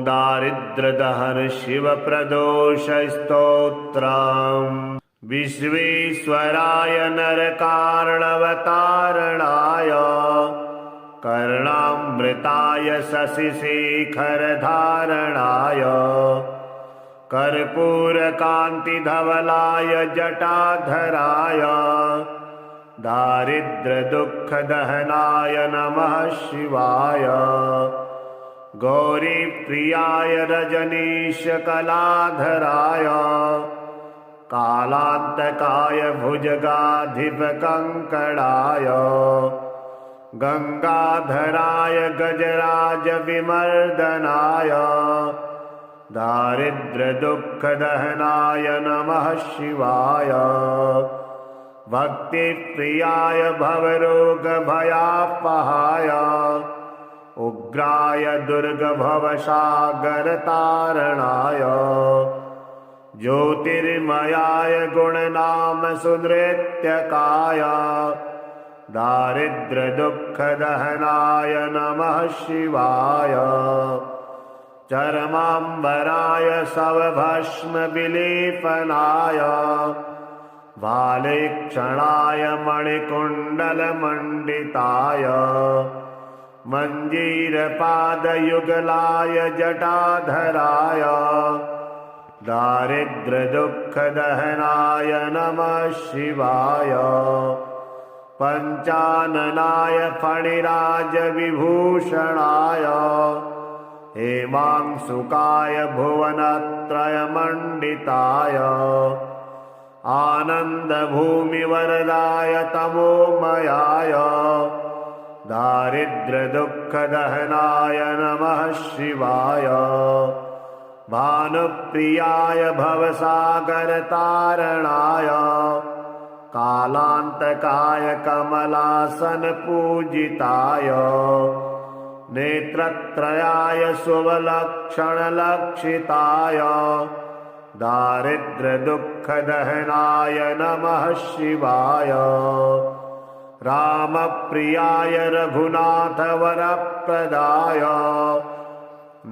दारिद्र्यदहन शिवप्रदोषस्तोत्रम्। विश्वेश्वराय नरकार्णवतारणाय कर्णामृताय शशिशेखरधारणाय कर्पूरकान्तिधवलाय जटाधराय दारिद्र्यदुःखदहनाय नमः शिवाय। गौरीप्रियाय रजनीशकलाधराय कालान्तकाय भुजगाधिपकङ्कणाय गंगाधराय गजराजविमर्दनाय दारिद्र्यदुःखदहनाय नमः शिवाय। भक्तिप्रियाय भवरोगभयापहाय उग्राय दुर्गभवसागरतारणाय ज्योतिर्मयाय गुणनामसुनृत्यकाय दारिद्र्यदुःखदहनाय नमः शिवाय। चरमाम्बराय शवभस्मविलेपनाय भालेक्षणाय मणिकुण्डलमण्डिताय मञ्जीरपादयुगलाय जटाधराय दारिद्र्यदुःखदहनाय नमः शिवाय। पञ्चाननाय फणिराजविभूषणाय हेमांशुकाय भुवनत्रयमण्डिताय आनन्दभूमिवरदाय तमोमयाय दारिद्र्यदुःखदहनाय नमः शिवाय। भानुप्रियाय भवसागरतारणाय कालान्तकाय कमलासनपूजिताय नेत्रत्रयाय शुभलक्षणलक्षिताय दारिद्र्यदुःखदहनाय नमः शिवाय। रामप्रियाय रघुनाथवरप्रदाय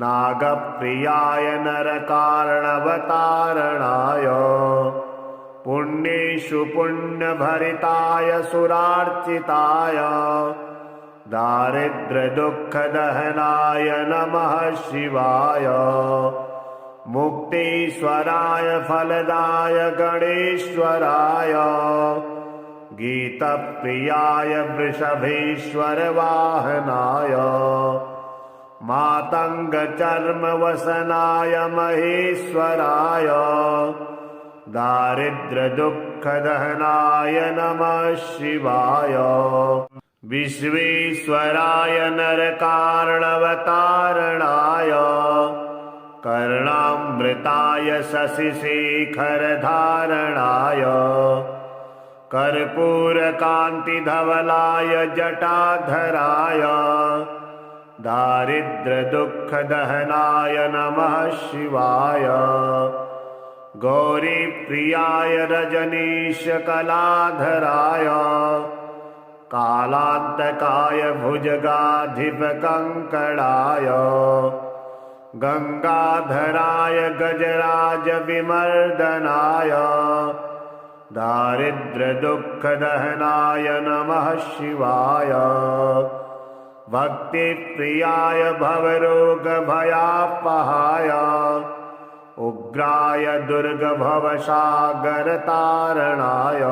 नागप्रियाय नरकार्णवतारणाय पुण्येषु पुण्यभरिताय सुरार्चिताय दारिद्र्यदुःखदहनाय नमः शिवाय। मुक्तीश्वराय फलदाय गणेश्वराय गीतप्रियाय वृषभेश्वरवाहनाय मातङ्गचर्मवसनाय महेश्वराय दारिद्र्यदुःखदहनाय नमः शिवाय। विश्वेश्वराय नरकार्णवतारणाय कर्णामृताय शशिशेखरधारणाय कर्पूरकान्तिधवलाय जटाधराय दारिद्र्यदुःखदहनाय नमः शिवाय। गौरीप्रियाय रजनीशकलाधराय कालान्तकाय भुजगाधिपकङ्कणाय गंगाधराय गजराजविमर्दनाय दारिद्र्यदुःखदहनाय नमः शिवाय। भक्तिप्रियाय भवरोगभयापहाय उग्राय दुर्गभवसागरतारणाय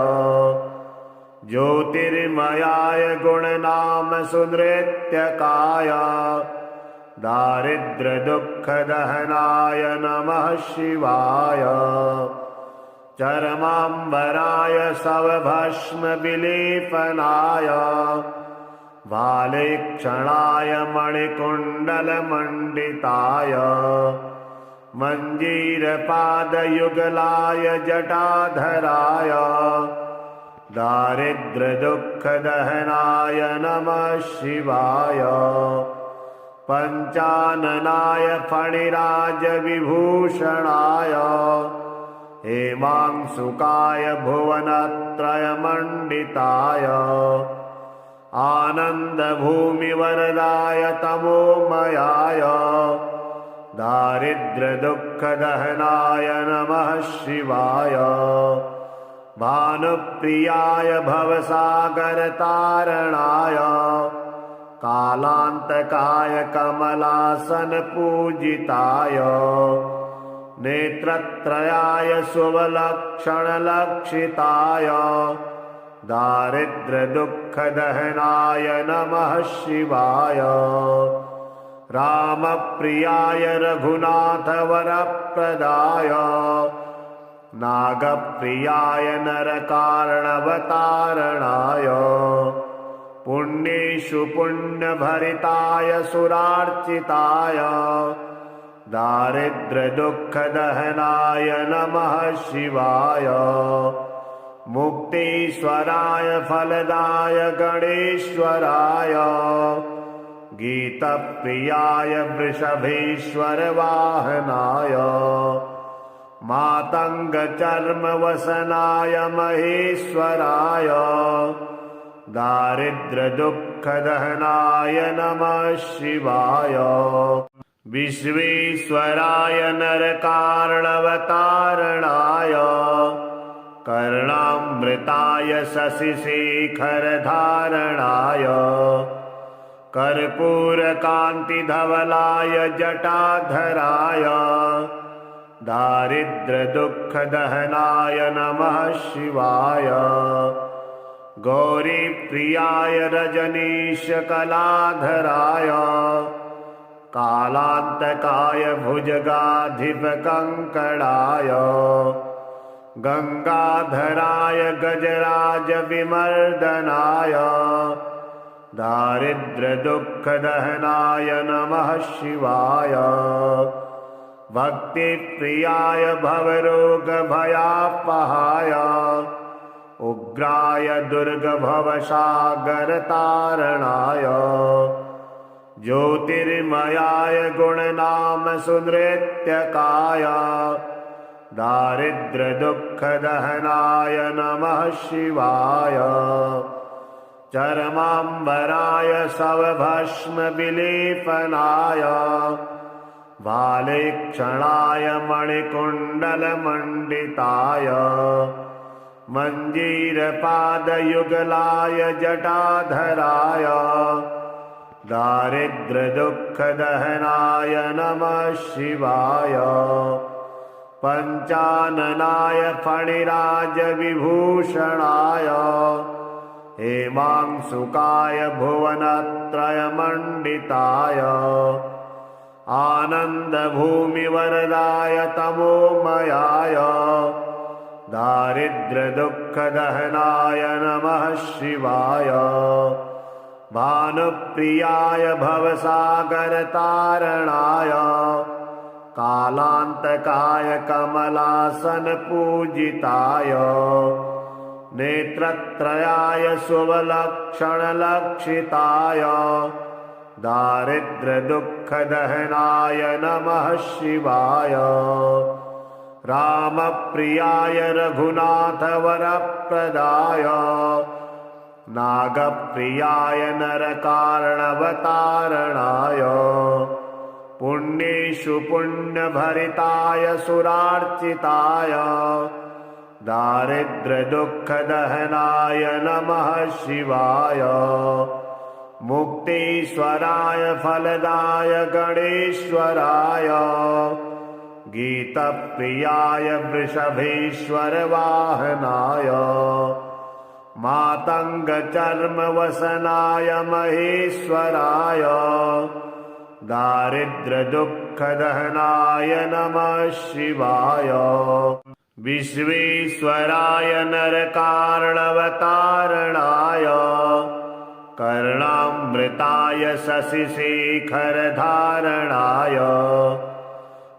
ज्योतिर्मयाय गुणनामसुनृत्यकाय दारिद्र्यदुःखदहनाय नमः शिवाय। चरमाम्बराय शवभस्मविलेपनाय भालेक्षणाय मणिकुण्डलमण्डिताय मञ्जीरपादयुगलाय जटाधराय दारिद्र्यदुःखदहनाय नमः शिवाय। पञ्चाननाय फणिराजविभूषणाय हेमांशुकाय भुवनत्रयमण्डिताय आनन्दभूमिवरदाय तमोमयाय दारिद्र्यदुःखदहनाय नमः शिवाय। भानुप्रियाय भवसागरतारणाय कालान्तकाय कमलासनपूजिताय नेत्रत्रयाय शुभलक्षणलक्षिताय दारिद्र्यदुःखदहनाय नमः शिवाय। रामप्रियाय रघुनाथवरप्रदाय नागप्रियाय नरकारणवतारणाय पुण्येषु पुण्यभरिताय सुरार्चिताय दारिद्र्यदुःखदहनाय नमः शिवाय। मुक्तीश्वराय फलदाय गणेश्वराय गीतप्रियाय वृषभेश्वरवाहनाय मातङ्गचर्मवसनाय महेश्वराय दारिद्र्यदुःखदहनाय नमः शिवाय। विश्वेश्वराय नरकारणवतारणाय कर्णामृताय शशिशेखरधारणाय कर्पूरकान्तिधवलाय जटाधराय दारिद्र्यदुःखदहनाय नमः शिवाय। गौरीप्रियाय रजनीशकलाधराय कालान्तकाय भुजगाधिपकङ्कणाय गंगाधराय गजराजविमर्दनाय दारिद्र्यदुःखदहनाय नमः शिवाय। भक्तिप्रियाय भवरोगभयापहाय उग्राय दुर्गभवसागरतारणाय ज्योतिर्मयाय गुणनामसुनृत्यकाय दारिद्र्यदुःखदहनाय नमः शिवाय। चरमाम्बराय शवभस्मविलेपनाय भालेक्षणाय मणिकुण्डलमण्डिताय मञ्जीरपादयुगलाय जटाधराय दारिद्र्यदुःखदहनाय नमः शिवाय। पञ्चाननाय फणिराजविभूषणाय हेमांशुकाय भुवनत्रयमण्डिताय आनन्दभूमिवरदाय तमोमयाय दारिद्र्यदुःखदहनाय नमः शिवाय। भानुप्रियाय भवसागरतारणाय कालान्तकाय कमलासनपूजिताय नेत्रत्रयाय शुभलक्षणलक्षिताय दारिद्र्यदुःखदहनाय नमः शिवाय। रामप्रियाय रघुनाथवरप्रदाय नागप्रियाय नरकारणवतारणाय पुण्येषु पुण्यभरिताय सुरार्चिताय दारिद्र्यदुःखदहनाय नमः शिवाय। मुक्तीश्वराय फलदाय गणेश्वराय गीतप्रियाय वृषभेश्वरवाहनाय मातङ्गचर्मवसनाय महेश्वराय दारिद्र्यदुःखदहनाय नमः शिवाय। विश्वेश्वराय नरकारणवतारणाय कर्णामृताय शशिशेखरधारणाय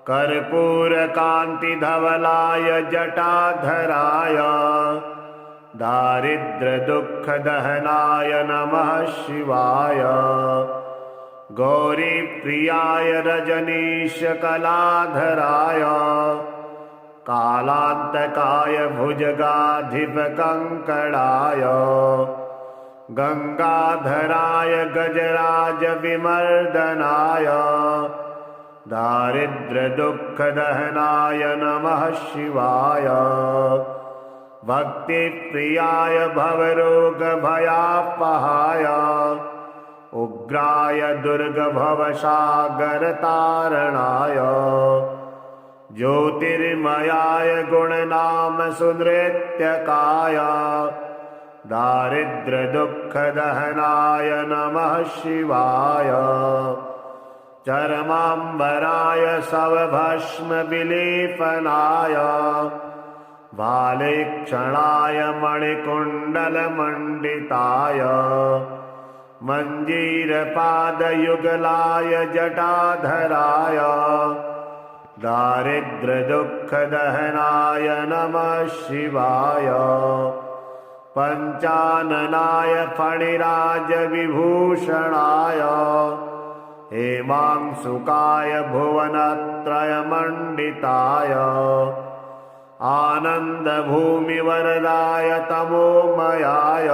कर्पूरकान्तिधवलाय जटाधराय दारिद्र्यदुःखदहनाय नमः शिवाय। गौरीप्रियाय रजनीशकलाधराय कालान्तकाय भुजगाधिपकङ्कणाय गंगाधराय गजराजविमर्दनाय दारिद्र्यदुःखदहनाय नमः शिवाय भक्तिप्रियाय भवरोगभयापहाय उग्राय दुर्गभवसागरतारणाय ज्योतिर्मयाय गुणनामसुनृत्यकाय दारिद्र्यदुःखदहनाय नमः शिवाय चर्माम्बराय शवभस्मविलेपनाय भालेक्षणाय मणिकुण्डलमण्डिताय मञ्जीरपादयुगलाय जटाधराय दारिद्र्यदुःखदहनाय नमः शिवाय पञ्चाननाय फणिराजविभूषणाय हेमांशुकाय भुवनत्रयमण्डिताय आनन्दभूमिवरदाय तमोमयाय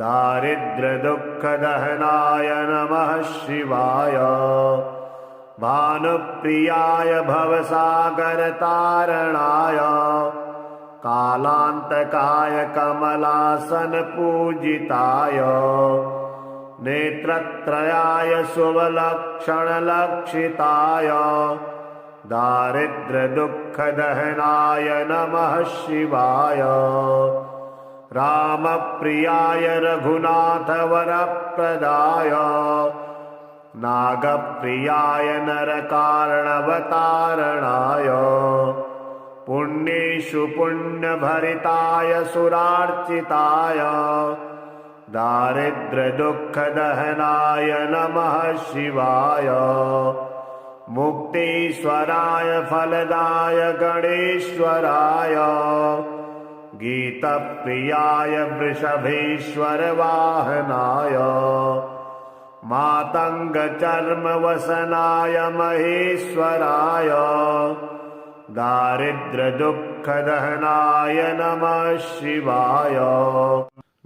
दारिद्र्यदुःखदहनाय नमः शिवाय भानुप्रियाय भवसागरतारणाय कालान्तकाय कमलासनपूजिताय नेत्रत्रयाय शुभलक्षणलक्षिताय दारिद्र्यदुःखदहनाय नमः शिवाय रामप्रियाय रघुनाथवरप्रदाय नागप्रियाय नरकारणवतारणाय पुण्येषु पुण्यभरिताय सुरार्चिताय दारिद्र्यदुःखदहनाय नमः शिवाय मुक्तीश्वराय फलदाय गणेश्वराय गीतप्रियाय वृषभेश्वरवाहनाय मातङ्गचर्मवसनाय महेश्वराय दारिद्र्यदुःखदहनाय नमः शिवाय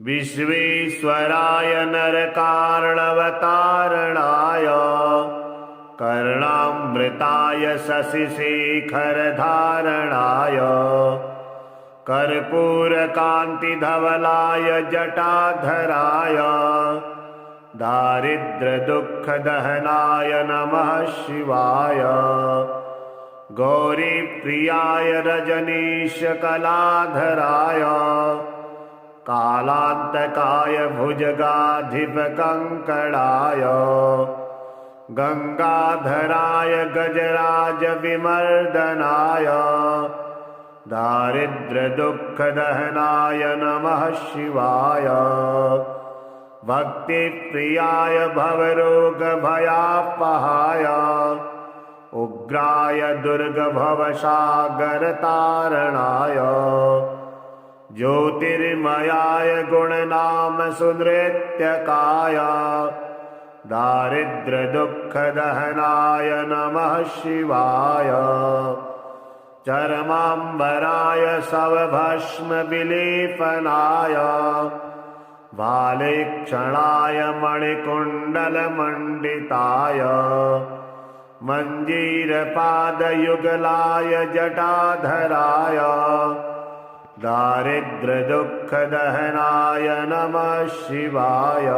विश्वेश्वराय नरकारणवतारणाय कर्णामृताय शशिशेखरधारणाय कर्पूरकान्तिधवलाय जटाधराय दारिद्र्यदुःखदहनाय नमः शिवाय गौरीप्रियाय रजनीशकलाधराय कालान्तकाय भुजगाधिपकङ्कणाय गंगाधराय गजराजविमर्दनाय दारिद्र्यदुःखदहनाय नमः शिवाय भक्तिप्रियाय भवरोगभयापहाय उग्राय दुर्गभवसागरतारणाय ज्योतिर्मयाय गुणनामसुनृत्यकाय दारिद्र्यदुःखदहनाय नमः शिवाय चर्माम्बराय शवभस्मविलेपनाय भालेक्षणाय मणिकुण्डलमण्डिताय मञ्जीरपादयुगलाय जटाधराय दारिद्र्यदुःखदहनाय नमः शिवाय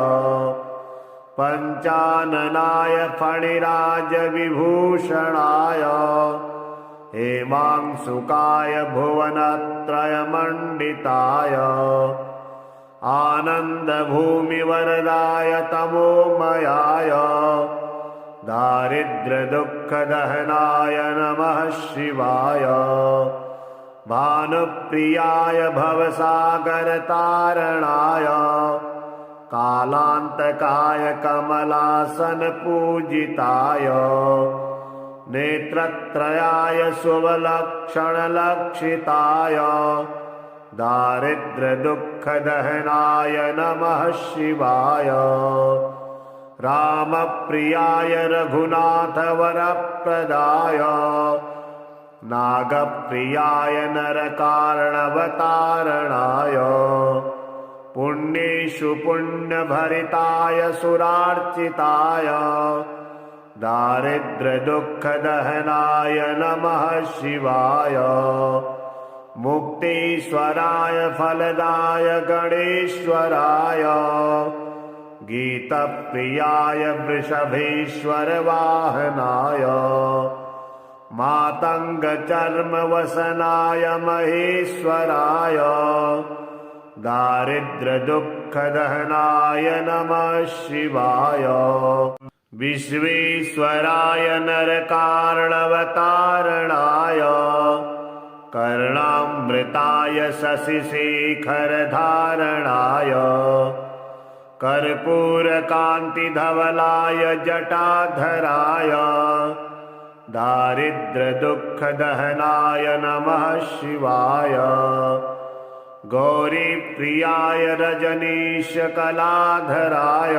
पञ्चाननाय फणिराजविभूषणाय हेमांशुकाय भुवनत्रयमण्डिताय आनन्दभूमिवरदाय तमोमयाय दारिद्र्यदुःखदहनाय नमः शिवाय भानुप्रियाय भवसागरतारणाय कालान्तकाय कमलासनपूजिताय नेत्रत्रयाय शुभलक्षणलक्षिताय दारिद्र्यदुःखदहनाय नमः शिवाय रामप्रियाय रघुनाथवरप्रदाय नागप्रियाय नरकारणवतारणाय पुण्येषु पुण्यभरिताय सुरार्चिताय दारिद्र्यदुःखदहनाय नमः शिवाय। मुक्तीश्वराय फलदाय गणेश्वराय। गीतप्रियाय वृषभेश्वरवाहनाय। मातङ्गचर्मवसनाय महेश्वराय। दारिद्र्यदुःखदहनाय नमः शिवाय। विश्वेश्वराय नरकार्णवतारणाय। कर्णामृताय शशिशेखरधारणाय। कर्पूरकान्तिधवलाय जटाधराय। दारिद्र्यदुःखदहनाय नमः शिवाय। गौरीप्रियाय रजनीशकलाधराय।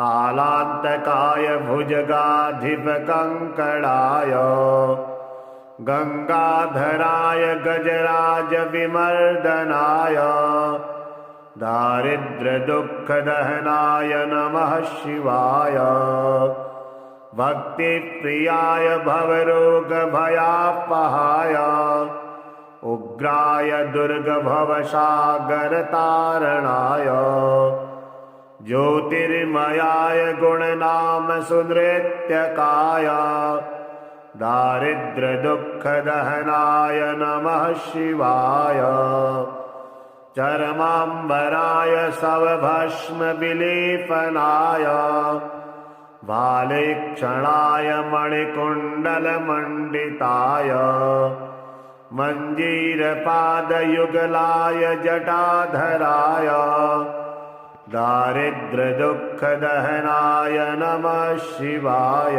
कालान्तकाय भुजगाधिपकङ्कणाय। गंगाधराय गजराजविमर्दनाय। दारिद्र्यदुःखदहनाय नमः शिवाय। भक्तिप्रियाय भवरोगभयापहाय। उग्राय दुर्गभवसागरतारणाय। ज्योतिर्मयाय गुणनामसुनृत्यकाय। दारिद्र्यदुःखदहनाय नमः शिवाय। चरमाम्बराय शवभस्मविलेपनाय। भालेक्षणाय मणिकुण्डलमण्डिताय। मञ्जीरपादयुगलाय जटाधराय। दारिद्र्यदुःखदहनाय नमः शिवाय।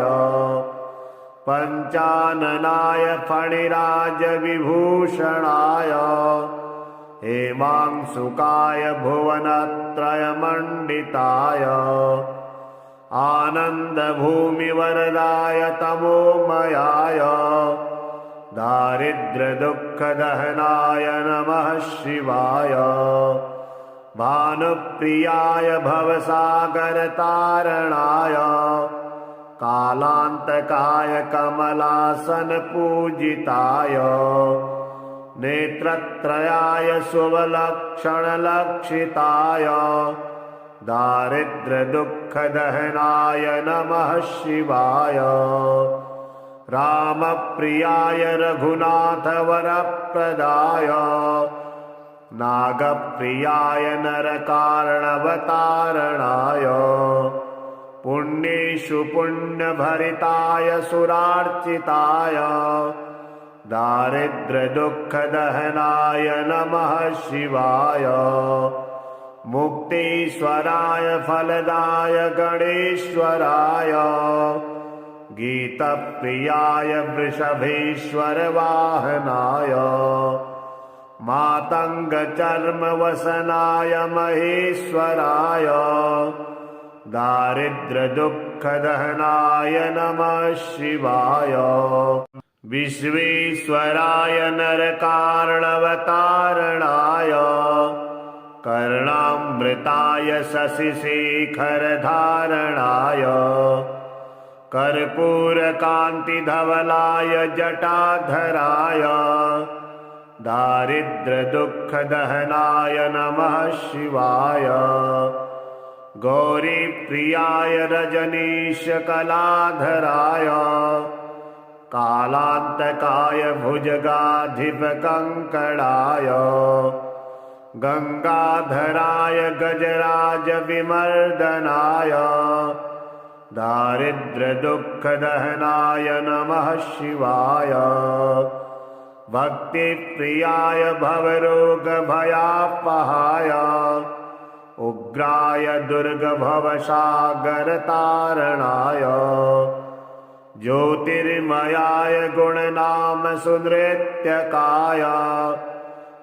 पञ्चाननाय फणिराजविभूषणाय। हेमांशुकाय भुवनत्रयमण्डिताय। आनन्दभूमिवरदाय तमोमयाय। दारिद्र्यदुःखदहनाय नमः शिवाय। भानुप्रियाय भवसागरतारणाय। कालान्तकाय कमलासनपूजिताय। नेत्रत्रयाय शुभलक्षणलक्षिताय। दारिद्र्यदुःखदहनाय नमः शिवाय। रामप्रियाय रघुनाथवरप्रदाय। नागप्रियाय नरकार्णवतारणाय। पुण्येषु पुण्यभरिताय सुरार्चिताय। दारिद्र्यदुःखदहनाय नमः शिवाय। मुक्तीश्वराय फलदाय गणेश्वराय। गीतप्रियाय वृषभेश्वरवाहनाय। मातङ्गचर्मवसनाय महेश्वराय। दारिद्र्यदुःखदहनाय नमः शिवाय। विश्वेश्वराय नरकार्णवतारणाय। कर्णामृताय शशिशेखरधारणाय। कर्पूरकान्तिधवलाय जटाधराय। दारिद्र्यदुःखदहनाय नमः शिवाय। गौरीप्रियाय रजनीशकलाधराय। कालान्तकाय भुजगाधिपकङ्कणाय। गंगाधराय गजराजविमर्दनाय। दारिद्र्यदुःखदहनाय नमः शिवाय। भक्तिप्रियाय भवरोगभयापहाय। उग्राय दुर्गभवसागरतारणाय। ज्योतिर्मयाय गुणनामसुनृत्यकाय।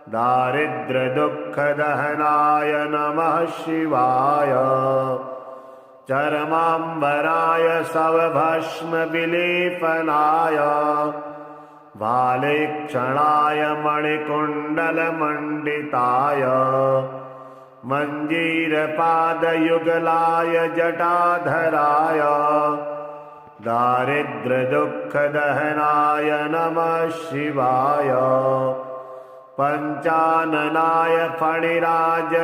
दारिद्र्यदुःखदहनाय नमः शिवाय। चरमाम्बराय शवभस्मविलेपनाय। भालेक्षणाय मणिकुण्डलमण्डिताय। मञ्जीरपादयुगलाय जटाधराय। दारिद्र्यदुःखदहनाय नमः शिवाय पञ्चाननाय फणिराजविभूषणाय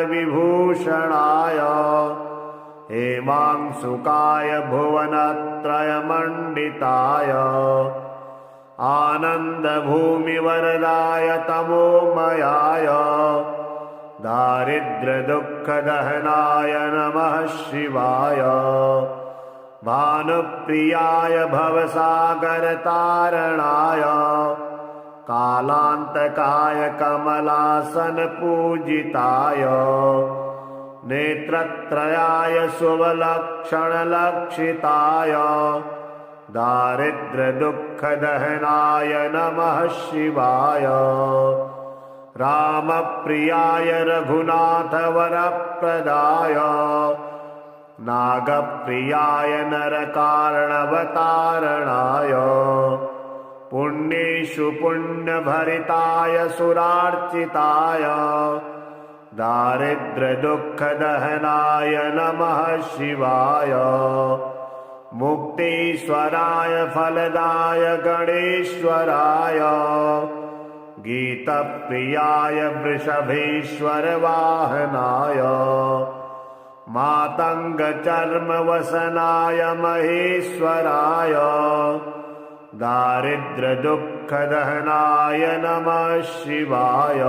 हेमांशुकाय भुवनत्रयमण्डिताय आनन्दभूमिवरदाय तमोमयाय दारिद्र्यदुःखदहनाय नमः शिवाय भानुप्रियाय भवसागरतारणाय कालान्तकाय कमलासनपूजिताय नेत्रत्रयाय शुभलक्षणलक्षिताय दारिद्र्यदुःखदहनाय नमः शिवाय रामप्रियाय रघुनाथवरप्रदाय नागप्रियाय नरकारणवतारणाय पुण्येषु पुण्यभरिताय सुरार्चिताय दारिद्र्यदुःखदहनाय नमः शिवाय मुक्तीश्वराय फलदाय गणेश्वराय गीतप्रियाय वृषभेश्वरवाहनाय मातङ्गचर्मवसनाय महेश्वराय दारिद्र्यदुःखदहनाय नमः शिवाय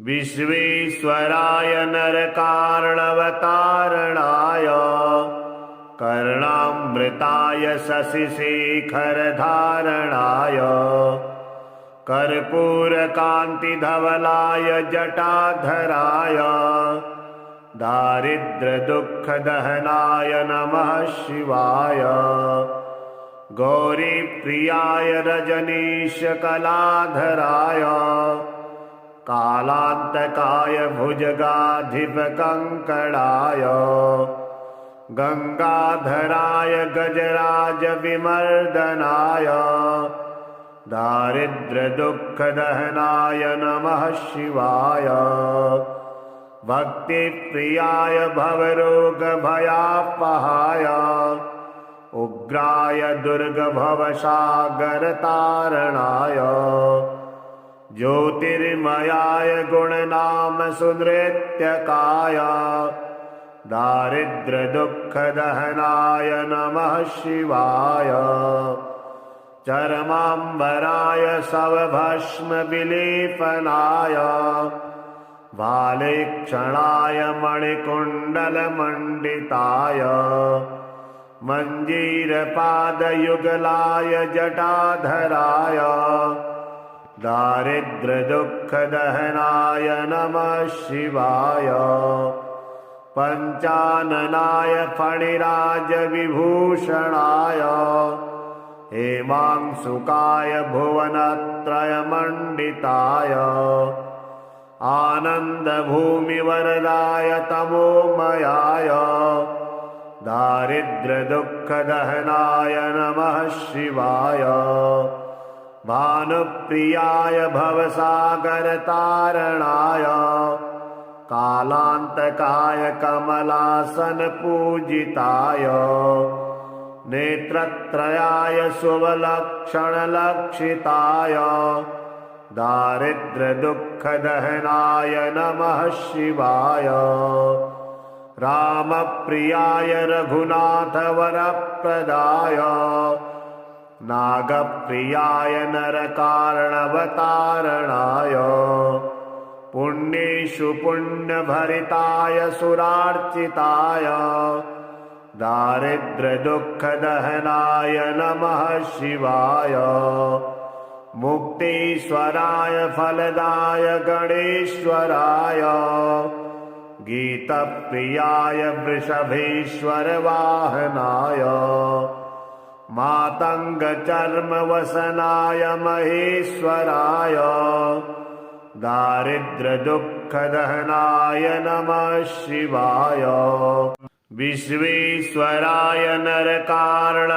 विश्वेश्वराय नरकारणवतारणाय कर्णामृताय शशिशेखरधारणाय कर्पूरकान्तिधवलाय जटाधराय दारिद्र्यदुःखदहनाय नमः शिवाय गौरीप्रियाय रजनीशकलाधराय कालान्तकाय भुजगाधिपकङ्कणाय गंगाधराय गजराजविमर्दनाय दारिद्र्यदुःखदहनाय नमः शिवाय भक्तिप्रियाय भवरोगभयापहाय उग्राय दुर्गभवसागरतारणाय ज्योतिर्मयाय गुणनामसुनृत्यकाय दारिद्र्यदुःखदहनाय नमः शिवाय चरमाम्बराय शवभस्मविलेपनाय भालेक्षणाय मणिकुण्डलमण्डिताय मञ्जीरपादयुगलाय जटाधराय दारिद्र्यदुःखदहनाय नमः शिवाय पञ्चाननाय फणिराजविभूषणाय हेमांशुकाय भुवनत्रयमण्डिताय आनन्दभूमिवरदाय तमोमयाय दारिद्र्यदुःखदहनाय नमः शिवाय भानुप्रियाय भवसागरतारणाय कालान्तकाय कमलासनपूजिताय नेत्रत्रयाय शुभलक्षणलक्षिताय दारिद्र्यदुःखदहनाय नमः शिवाय रामप्रियाय रघुनाथवरप्रदाय नागप्रियाय नरकारणवतारणाय पुण्येषु पुण्यभरिताय सुरार्चिताय दारिद्र्यदुःखदहनाय नमः शिवाय मुक्तीश्वराय फलदाय गणेश्वराय गीतप्रियाय वृषभेश्वरवाहनाय मातङ्गचर्मवसनाय महेश्वराय दारिद्र्यदुःखदहनाय नमः शिवाय विश्वेश्वराय नरकारणवतारणाय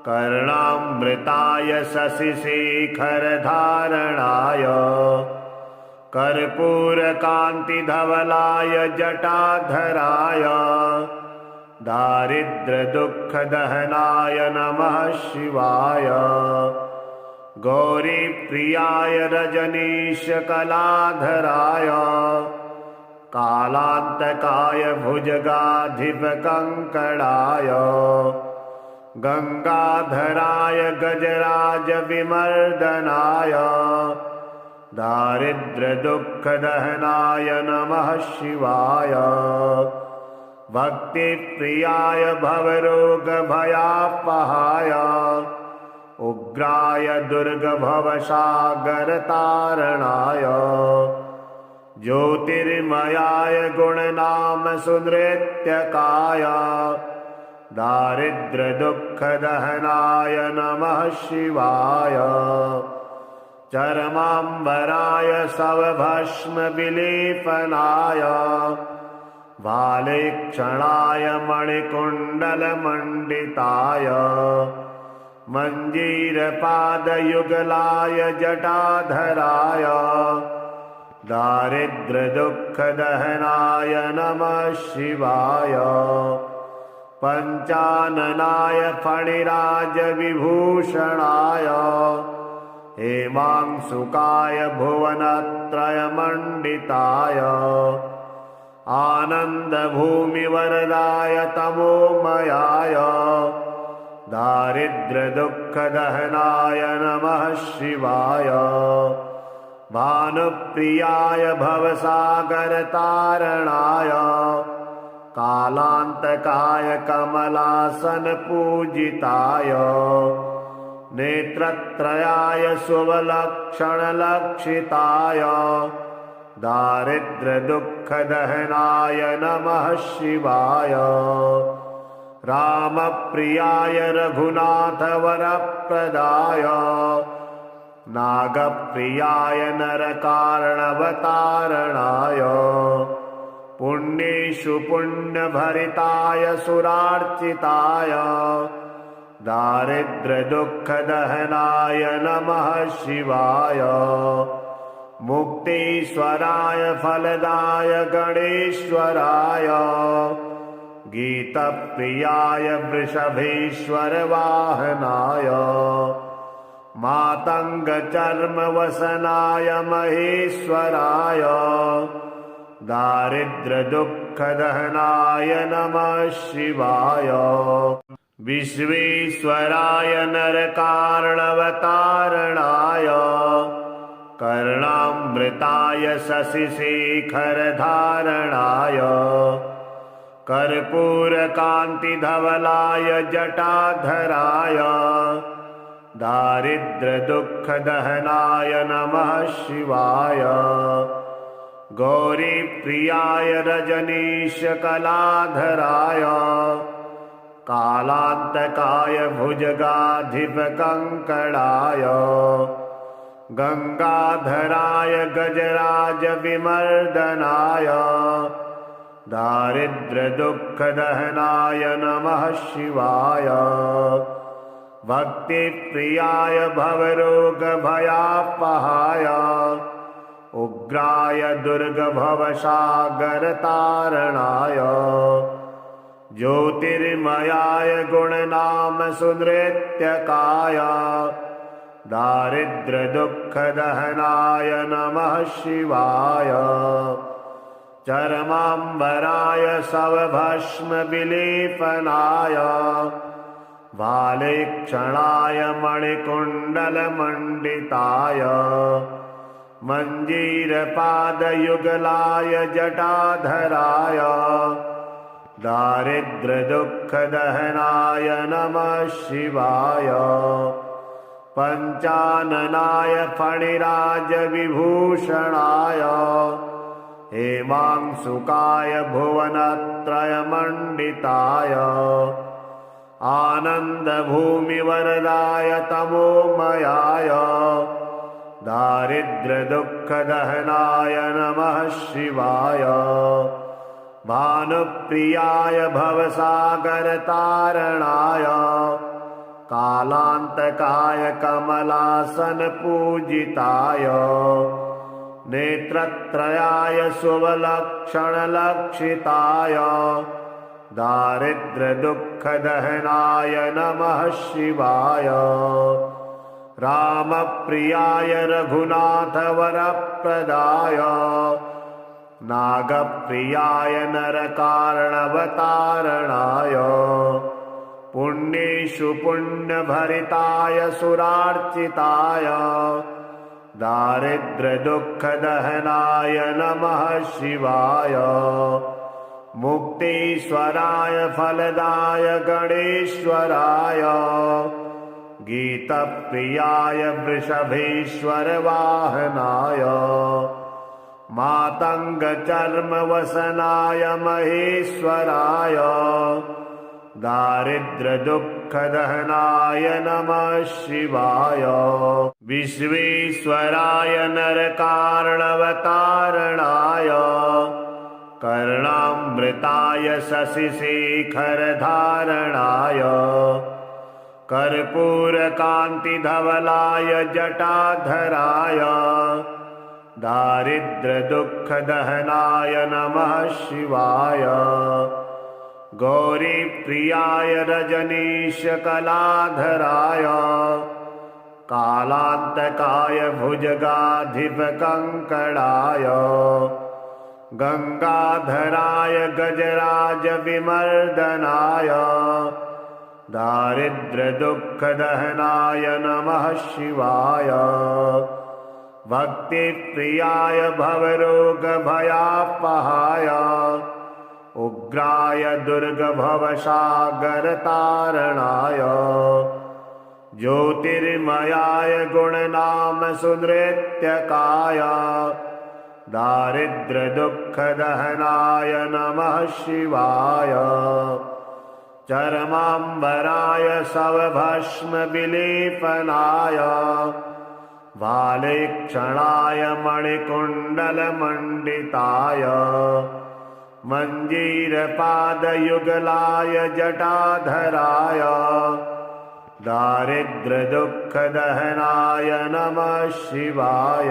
कर्णामृताय शशिशेखरधारणाय कर्पूरकान्तिधवलाय जटाधराय दारिद्र्यदुःखदहनाय नमः शिवाय। गौरीप्रियाय रजनीशकलाधराय कालान्तकाय भुजगाधिपकङ्कणाय गंगाधराय गजराजविमर्दनाय दारिद्र्यदुःखदहनाय नमः शिवाय। भक्तिप्रियाय भवरोगभयापहाय उग्राय दुर्गभवसागरतारणाय ज्योतिर्मयाय गुणनामसुनृत्यकाय दारिद्र्यदुःखदहनाय नमः शिवाय। चर्माम्बराय शवभस्मविलेपनाय भालेक्षणाय मणिकुण्डलमण्डिताय मञ्जीरपादयुगलाय जटाधराय दारिद्र्यदुःखदहनाय नमः शिवाय। पञ्चाननाय फणिराजविभूषणाय हेमांशुकाय भुवनत्रयमण्डिताय आनन्दभूमिवरदाय तमोमयाय दारिद्र्यदुःखदहनाय नमः शिवाय। भानुप्रियाय भवसागरतारणाय कालान्तकाय कमलासनपूजिताय नेत्रत्रयाय शुभलक्षणलक्षिताय दारिद्र्यदुःखदहनाय नमः शिवाय। रामप्रियाय रघुनाथवरप्रदाय नागप्रियाय नरकार्णवतारणाय पुण्येषु पुण्यभरिताय सुरार्चिताय दारिद्र्यदुःखदहनाय नमः शिवाय। मुक्तीश्वराय फलदाय गणेश्वराय गीतप्रियाय वृषभेश्वरवाहनाय मातङ्गचर्मवसनाय महेश्वराय दारिद्र्यदुःखदहनाय नमः शिवाय। विश्वेश्वराय नरकार्णवतारणाय कर्णामृताय शशिशेखरधारणाय कर्पूरकान्तिधवलाय जटाधराय दारिद्र्यदुःखदहनाय नमः शिवाय। गौरीप्रियाय रजनीशकलाधराय कालान्तकाय भुजगाधिपकङ्कणाय गंगाधराय गजराजविमर्दनाय दारिद्र्यदुःखदहनाय नमः शिवाय। भक्तिप्रियाय भवरोगभयापहाय उग्राय दुर्गभवसागरतारणाय ज्योतिर्मयाय गुणनामसुनृत्यकाय दारिद्र्यदुःखदहनाय नमः शिवाय। चर्माम्बराय शवभस्मविलेपनाय भालेक्षणाय मणिकुण्डलमण्डिताय मञ्जीरपादयुगलाय जटाधराय दारिद्र्यदुःखदहनाय नमः शिवाय। पञ्चाननाय फणिराजविभूषणाय हेमांशुकाय भुवनत्रयमण्डिताय आनन्दभूमिवरदाय तमोमयाय दारिद्र्यदुःखदहनाय नमः शिवाय। भानुप्रियाय भवसागरतारणाय कालान्तकाय कमलासनपूजिताय नेत्रत्रयाय शुभलक्षणलक्षिताय दारिद्र्यदुःखदहनाय नमः शिवाय। रामप्रियाय रघुनाथवरप्रदाय नागप्रियाय नरकारणवतारणाय पुण्येषु पुण्यभरिताय सुरार्चिताय दारिद्र्यदुःखदहनाय नमः शिवाय। मुक्तीश्वराय फलदाय गणेश्वराय गीतप्रियाय वृषभेश्वर वाहनाय मातङ्गचर्मवसनाय महेश्वराय दारिद्र्यदुःखदहनाय नमः शिवाय। विश्वेश्वराय नरकारणवतारणाय कर्णामृताय शशिशेखरधारणाय कर्पूरकान्तिधवलाय जटाधराय दारिद्र्यदुःखदहनाय नमः शिवाय। गौरीप्रियाय रजनीशकलाधराय कालान्तकाय भुजगाधिपकङ्कणाय गंगाधराय गजराजविमर्दनाय दारिद्र्यदुःखदहनाय नमः शिवाय। भक्तिप्रियाय भवरोगभयापहाय उग्राय दुर्गभवसागरतारणाय ज्योतिर्मयाय गुणनामसुनृत्यकाय दारिद्र्यदुःखदहनाय नमः शिवाय। चर्माम्बराय शवभस्मविलेपनाय भालेक्षणाय मणिकुण्डलमण्डिताय मञ्जीरपादयुगलाय जटाधराय दारिद्र्यदुःखदहनाय नमः शिवाय।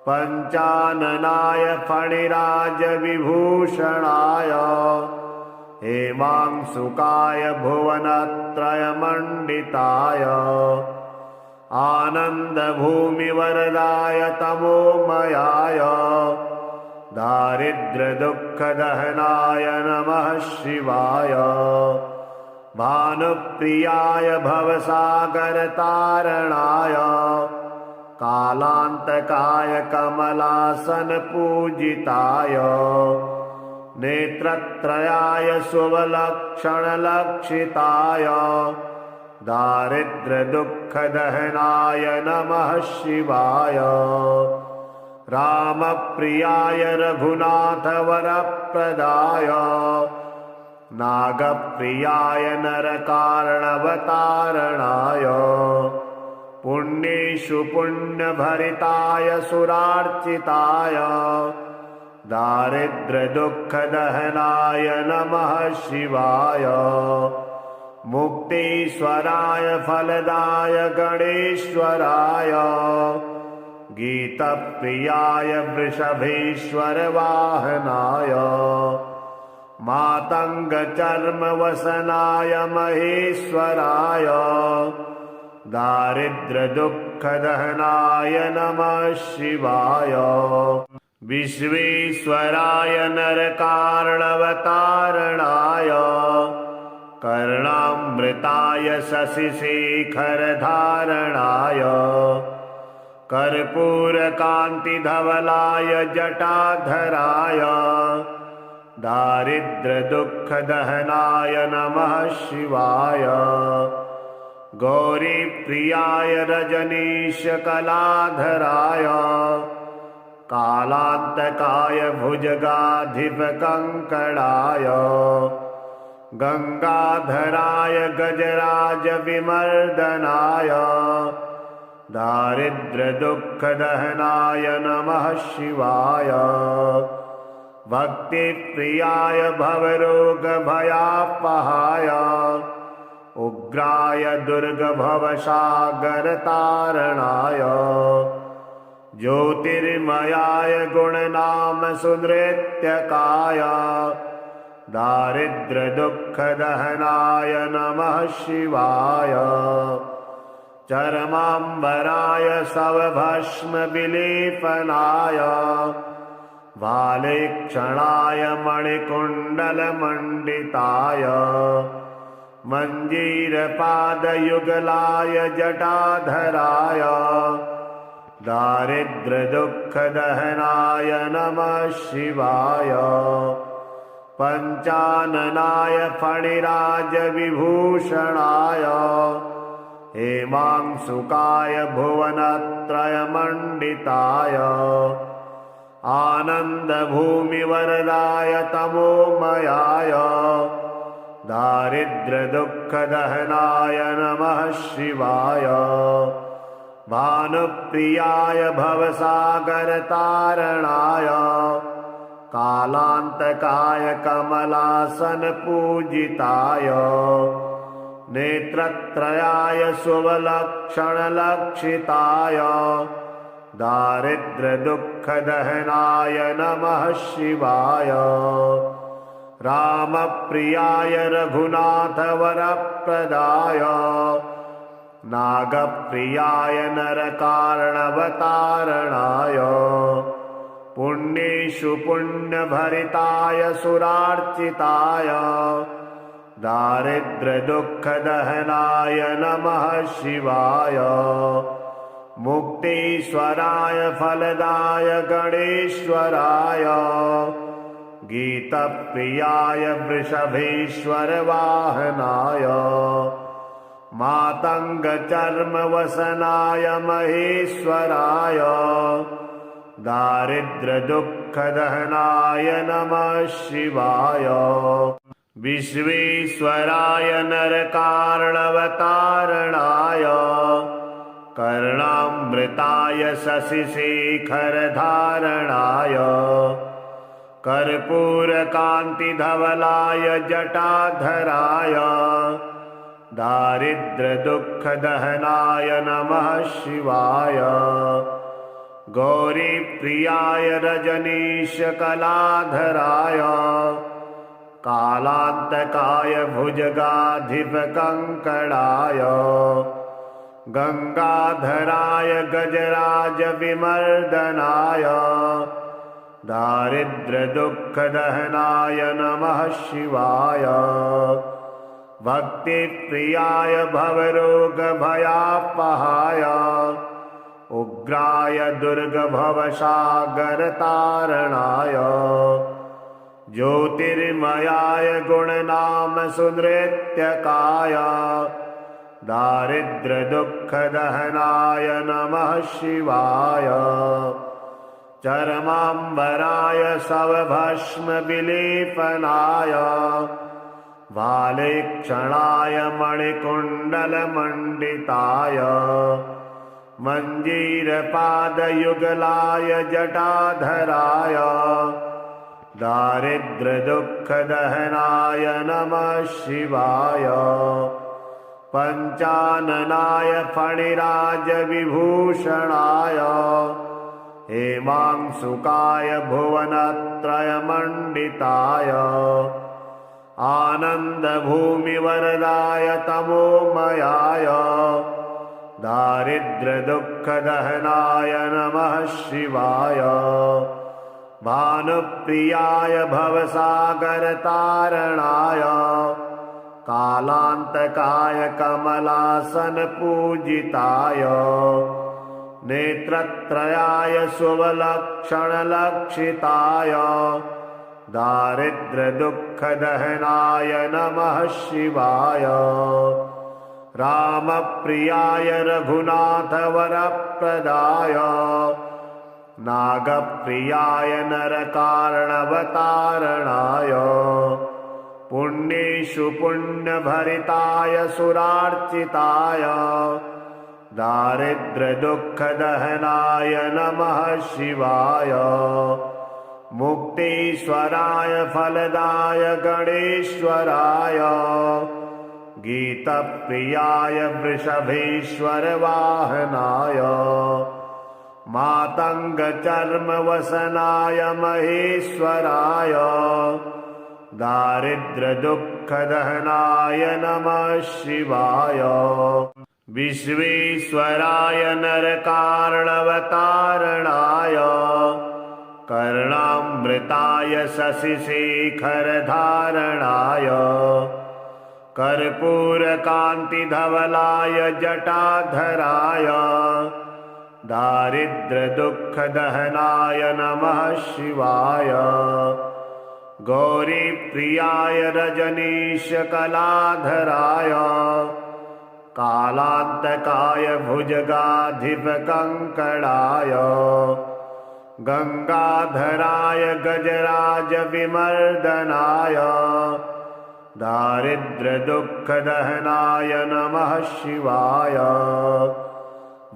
पञ्चाननाय फणिराजविभूषणाय हेमांशुकाय भुवनत्रयमण्डिताय आनन्दभूमिवरदाय तमोमयाय दारिद्र्यदुःखदहनाय नमः शिवाय। भानुप्रियाय भवसागरतारणाय कालान्तकाय कमलासनपूजिताय नेत्रत्रयाय शुभलक्षणलक्षिताय दारिद्र्यदुःखदहनाय नमः शिवाय। रामप्रियाय रघुनाथवरप्रदाय नागप्रियाय नरकारणवतारणाय पुण्येषु पुण्यभरिताय सुरार्चिताय दारिद्र्यदुःखदहनाय नमः शिवाय। मुक्तीश्वराय फलदाय गणेश्वराय गीतप्रियाय वृषभेश्वर वाहनाय मातङ्गचर्मवसनाय महेश्वराय दारिद्र्यदुःखदहनाय नमः शिवाय। विश्वेश्वराय नरकारणवतारणाय कर्णामृताय शशिशेखरधारणाय कर्पूरकान्तिधवलाय जटाधराय दारिद्र्यदुःखदहनाय नमः शिवाय। गौरीप्रियाय रजनीशकलाधराय कालान्तकाय भुजगाधिपकङ्कणाय गंगाधराय गजराजविमर्दनाय दारिद्र्यदुःखदहनाय नमः शिवाय। भक्तिप्रियाय भवरोगभयापहाय उग्राय दुर्गभवसागरतारणाय ज्योतिर्मयाय गुणनामसुनृत्यकाय दारिद्र्यदुःखदहनाय नमः शिवाय। चर्माम्बराय शवभस्मविलेपनाय वालेक्षणाय मणिकुण्डलमण्डिताय मञ्जीरपादयुगलाय जटाधराय दारिद्र्यदुःखदहनाय नमः शिवाय। पञ्चाननाय फणिराजविभूषणाय हेमांशुकाय भुवनत्रयमण्डिताय आनन्दभूमिवरदाय तमोमयाय दारिद्र्यदुःखदहनाय नमः शिवाय। भानुप्रियाय भवसागरतारणाय कालान्तकाय कमलासनपूजिताय नेत्रत्रयाय शुभलक्षणलक्षिताय दारिद्र्यदुःखदहनाय नमः शिवाय। रामप्रियाय रघुनाथवरप्रदाय नागप्रियाय नरकार्णवतारणाय पुण्येषु पुण्यभरिताय सुरार्चिताय दारिद्र्यदुःखदहनाय नमः शिवाय। मुक्तीश्वराय फलदाय गणेश्वराय गीतप्रियाय वृषभेश्वरवाहनाय मातङ्गचर्मवसनाय महेश्वराय दारिद्र्यदुःखदहनाय नमः शिवाय। विश्वेश्वराय नरकार्णवतारणाय कर्णामृताय शशिशेखरधारणाय कर्पूरकान्तिधवलाय जटाधराय दारिद्र्यदुःखदहनाय नमः शिवाय। गौरीप्रियाय रजनीशकलाधराय कालान्तकाय भुजगाधिपकङ्कणाय गंगाधराय गजराजविमर्दनाय दारिद्र्यदुःखदहनाय नमः शिवाय। भक्तिप्रियाय भवरोगभयापहाय उग्राय दुर्गभवसागरतारणाय ज्योतिर्मयाय गुणनामसुनृत्यकाय दारिद्र्यदुःखदहनाय नमः शिवाय। चर्माम्बराय शवभस्मविलेपनाय वालेक्षणाय मणिकुण्डलमण्डिताय मञ्जीरपादयुगलाय जटाधराय दारिद्र्यदुःखदहनाय नमः शिवाय। पञ्चाननाय फणिराजविभूषणाय हेमांशुकाय भुवनत्रयमण्डिताय आनन्दभूमिवरदाय तमोमयाय दारिद्र्यदुःखदहनाय नमः शिवाय। भानुप्रियाय भवसागरतारणाय कालान्तकाय कमलासनपूजिताय नेत्रत्रयाय शुभलक्षणलक्षिताय दारिद्र्यदुःखदहनाय नमः शिवाय। रामप्रियाय रघुनाथवरप्रदाय नागप्रियाय नरकार्णवतारणाय पुण्येषु पुण्यभरिताय सुरार्चिताय दारिद्र्यदुःखदहनाय नमः शिवाय। मुक्तीश्वराय फलदाय गणेश्वराय गीतप्रियाय वृषभेश्वरवाहनाय मातङ्गचर्मवसनाय महेश्वराय दारिद्र्यदुःखदहनाय नमः शिवाय। विश्वेश्वराय नरकार्णवतारणाय कर्णामृताय शशिशेखरधारणाय कर्पूरकान्तिधवलाय जटाधराय दारिद्र्यदुःखदहनाय नमः शिवाय। गौरीप्रियाय रजनीशकलाधराय कालान्तकाय भुजगाधिपकङ्कणाय गंगाधराय गजराजविमर्दनाय दारिद्र्यदुःखदहनाय नमः शिवाय।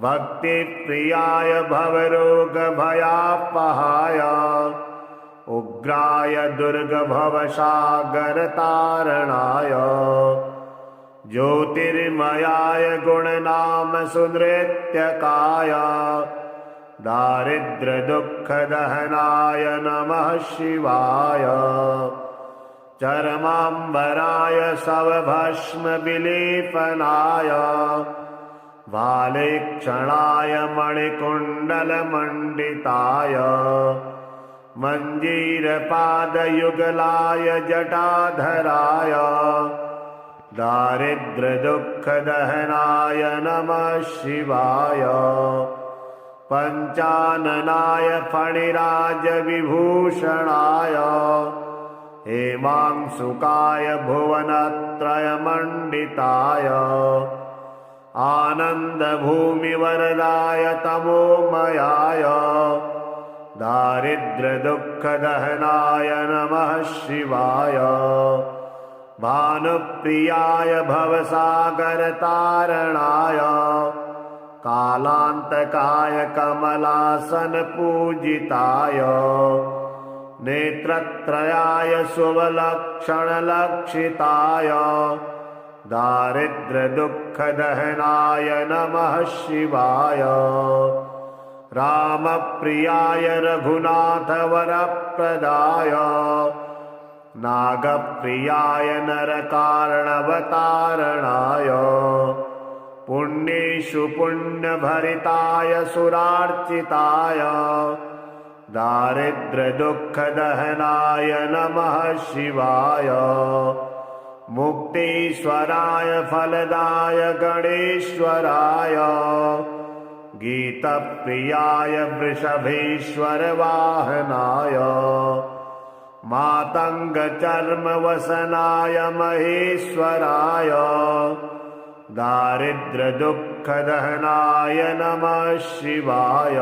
भक्तिप्रियाय भवरोगभयापहाय उग्राय दुर्गभवसागरतारणाय ज्योतिर्मयाय गुणनामसुनृत्यकाय दारिद्र्यदुःखदहनाय नमः शिवाय। चरमाम्बराय शवभस्मविलेपनाय भालेक्षणाय मणिकुण्डलमण्डिताय मञ्जीरपादयुगलाय जटाधराय दारिद्र्यदुःखदहनाय नमः शिवाय। पञ्चाननाय फणिराजविभूषणाय हेमांशुकाय भुवनत्रयमण्डिताय आनन्दभूमिवरदाय तमोमयाय दारिद्र्यदुःखदहनाय नमः शिवाय। भानुप्रियाय भवसागरतारणाय कालान्तकाय कमलासनपूजिताय नेत्रत्रयाय शुभलक्षणलक्षिताय दारिद्र्यदुःखदहनाय नमः शिवाय। रामप्रियाय रघुनाथवरप्रदाय नागप्रियाय नरकार्णवतारणाय पुण्येषु पुण्यभरिताय सुरार्चिताय दारिद्र्यदुःखदहनाय नमः शिवाय। मुक्तीश्वराय फलदाय गणेश्वराय गीतप्रियाय वृषभेश्वरवाहनाय मातङ्गचर्मवसनाय महेश्वराय दारिद्र्यदुःखदहनाय नमः शिवाय।